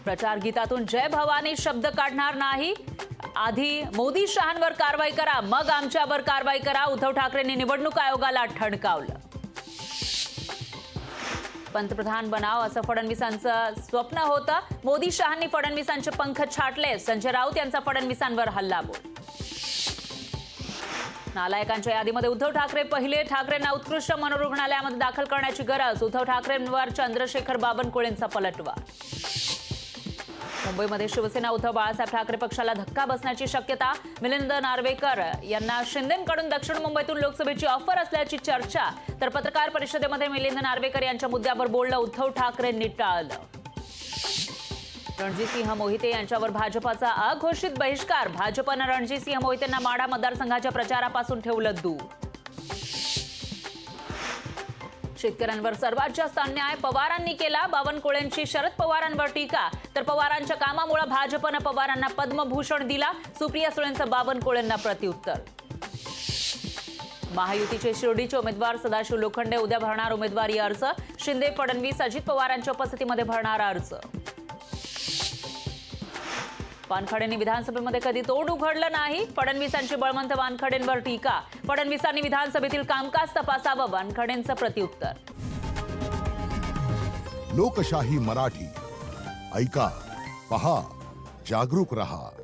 प्रचार गीतातून जय भवानी शब्द काढणार नाही, आधी मोदी शहांवर कारवाई करा मग आमच्यावर कारवाई करा, उद्धव ठाकरेंनी निवडणूक आयोगाला ठणकावलं. पंतप्रधान बनाव असं फडणवीसांचं स्वप्न होतं. मोदी शहांनी फडणवीसांचे पंख छाटले. संजय राऊत यांचा फडणवीसांवर हल्लाबोल. नालायकांच्या यादीमध्ये उद्धव ठाकरे पहिले. ठाकरेंना उत्कृष्ट मनोरुग्णालयामध्ये दाखल करण्याची गरज. उद्धव ठाकरेंवर चंद्रशेखर बावनकुळेंचा पलटवार. मुंबईमध्ये शिवसेना उद्धव बाळासाहेब ठाकरे पक्षाला धक्का बसण्याची शक्यता. मिलिंद नार्वेकर यांना शिंदेंकडून दक्षिण मुंबईतून लोकसभेची ऑफर असल्याची चर्चा. तर पत्रकार परिषदेमध्ये मिलिंद नार्वेकर यांच्या मुद्द्यावर बोलणं उद्धव ठाकरेंनी टाळलं. रणजितसिंह मोहिते यांच्यावर भाजपाचा अघोषित बहिष्कार. भाजपनं रणजितसिंह मोहितेंना माढा मतदारसंघाच्या प्रचारापासून ठेवलं दूर. शेतकऱ्यांवर सर्वात जास्त अन्याय पवारांनी केला. बावनकुळेंची शरद पवारांवर टीका. तर पवारांच्या कामामुळे भाजपनं पवारांना पद्मभूषण दिला. सुप्रिया सुळेंचं बावनकुळेंना प्रत्युत्तर. महायुतीचे शिर्डीचे उमेदवार सदाशिव लोखंडे उद्या भरणार उमेदवारी अर्ज. शिंदे फडणवीस अजित पवारांच्या उपस्थितीमध्ये भरणार अर्ज. वानखडेंनी विधानसभेमध्ये कधी तोंड उघडलं नाही. फडणवीसांची बळवंत वानखडेंवर टीका. फडणवीसांनी विधानसभेतील कामकाज तपासावं. वानखडेंचं प्रत्युत्तर. लोकशाही मराठी ऐका, पहा, जागरूक रहा.